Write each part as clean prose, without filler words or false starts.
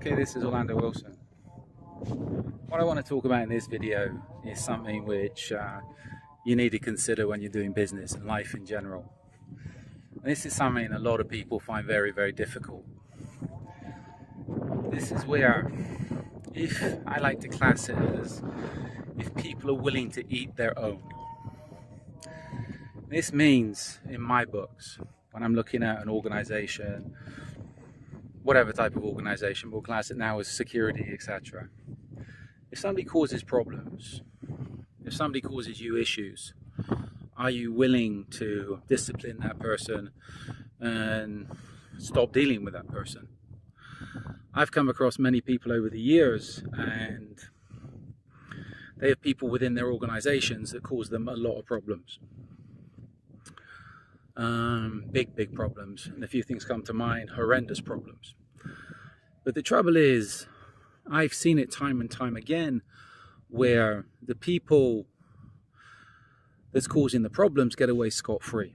Okay, this is Orlando Wilson. What I want to talk about in this video is something which you need to consider when you're doing business and life in general. And this is something a lot of people find very, very difficult. This is where, if I like to class it as, if people are willing to eat their own. This means, in my books, when I'm looking at an organization, whatever type of organization, we'll class it now as security, etc. If somebody causes problems, if somebody causes you issues, are you willing to discipline that person and stop dealing with that person? I've come across many people over the years, and they have people within their organizations that cause them a lot of problems. Big problems, and a few things come to mind, horrendous problems. But the trouble is, I've seen it time and time again where the people that's causing the problems get away scot-free.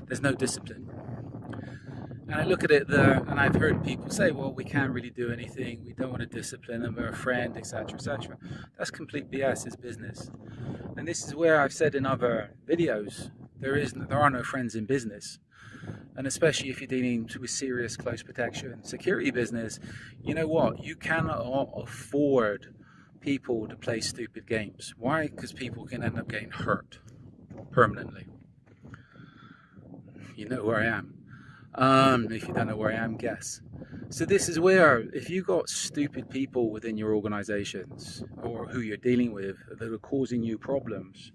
There's no discipline. And I look at it there, and I've heard people say, well, we can't really do anything, we don't want to discipline them, we're a friend, etc., etc. That's complete BS. It's business. And this is where I've said in other videos, there are no friends in business. And especially if you're dealing with serious close protection security business, you know what? You cannot afford people to play stupid games. Why? Because people can end up getting hurt permanently. You know where I am. If you don't know where I am, guess. So this is where, if you've got stupid people within your organizations or who you're dealing with that are causing you problems,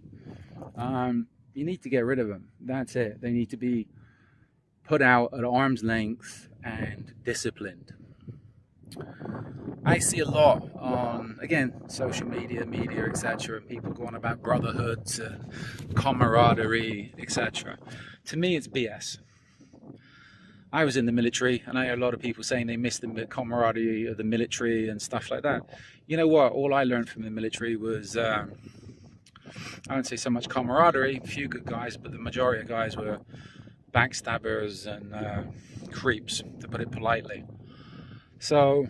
you need to get rid of them. That's it. They need to be put out at arm's length and disciplined. I see a lot on, again, social media, etc., and people going about brotherhoods and camaraderie, etc. To me, it's BS. I was in the military, and I hear a lot of people saying they miss the camaraderie of the military and stuff like that. You know what? All I learned from the military was, I wouldn't say so much camaraderie, a few good guys, but the majority of guys were backstabbers and creeps, to put it politely. So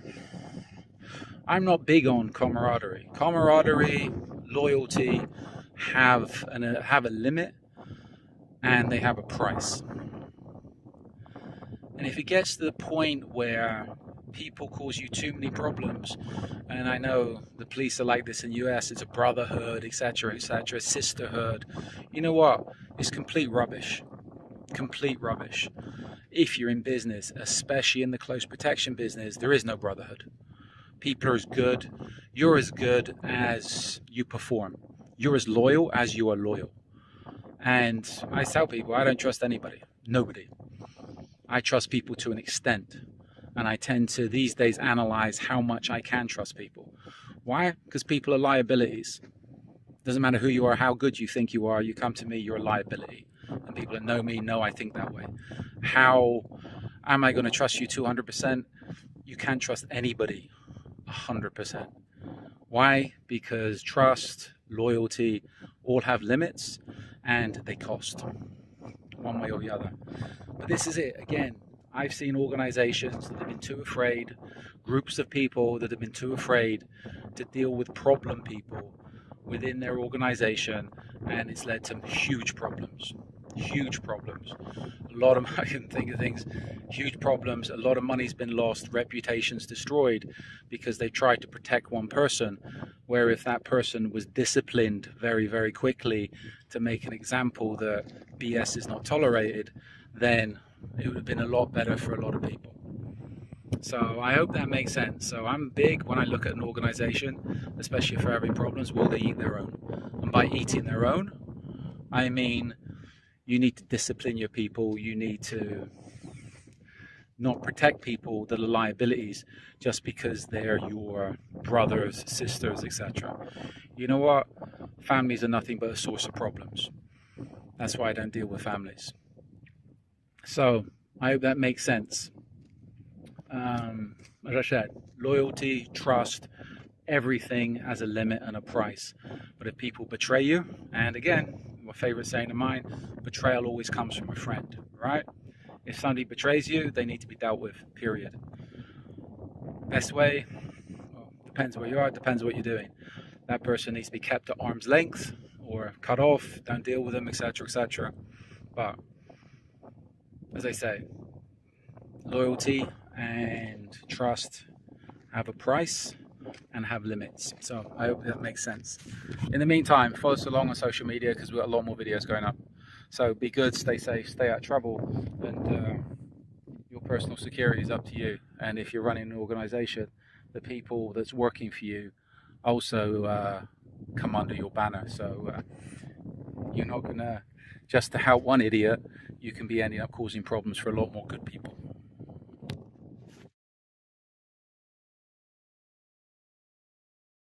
I'm not big on camaraderie. Camaraderie, loyalty have a limit, and they have a price. And if it gets to the point where people cause you too many problems, and I know the police are like this in the US, it's a brotherhood, etc., sisterhood, you know what? It's complete rubbish. Complete rubbish. If you're in business, especially in the close protection business, there is no brotherhood. People are as good. You're as good as you perform. You're as loyal as you are loyal. And I tell people, I don't trust anybody. Nobody. I trust people to an extent. And I tend to, these days, analyze how much I can trust people. Why? Because people are liabilities. Doesn't matter who you are, how good you think you are, you come to me, you're a liability. And people that know me know I think that way. How am I going to trust you 200%? You can't trust anybody 100%. Why? Because trust, loyalty, all have limits, and they cost one way or the other. But this is it. Again, I've seen organizations that have been too afraid, groups of people that have been too afraid to deal with problem people within their organization, and it's led to huge problems. Huge problems. A lot of, I can think of things, huge problems. A lot of money's been lost, reputations destroyed because they tried to protect one person, where if that person was disciplined very, very quickly to make an example that BS is not tolerated, then it would have been a lot better for a lot of people. So I hope that makes sense. So I'm big when I look at an organization, especially if they're having problems, will they eat their own? And by eating their own, I mean you need to discipline your people. You need to not protect people that are liabilities just because they're your brothers, sisters, etc. You know what? Families are nothing but a source of problems. That's why I don't deal with families. So I hope that makes sense. As I said, loyalty, trust, everything has a limit and a price. But if people betray you, and again, my favorite saying of mine, betrayal always comes from a friend, right? If somebody betrays you, they need to be dealt with, period. Best way, well, depends where you are, depends what you're doing. That person needs to be kept at arm's length or cut off, don't deal with them, etc., etc. But as I say, loyalty and trust have a price and have limits. So I hope that makes sense. In the meantime, follow us along on social media because we've got a lot more videos going up. So be good, stay safe, stay out of trouble, and your personal security is up to you. And if you're running an organization, the people that's working for you also come under your banner. So you're not gonna, just to help one idiot, you can be ending up causing problems for a lot more good people.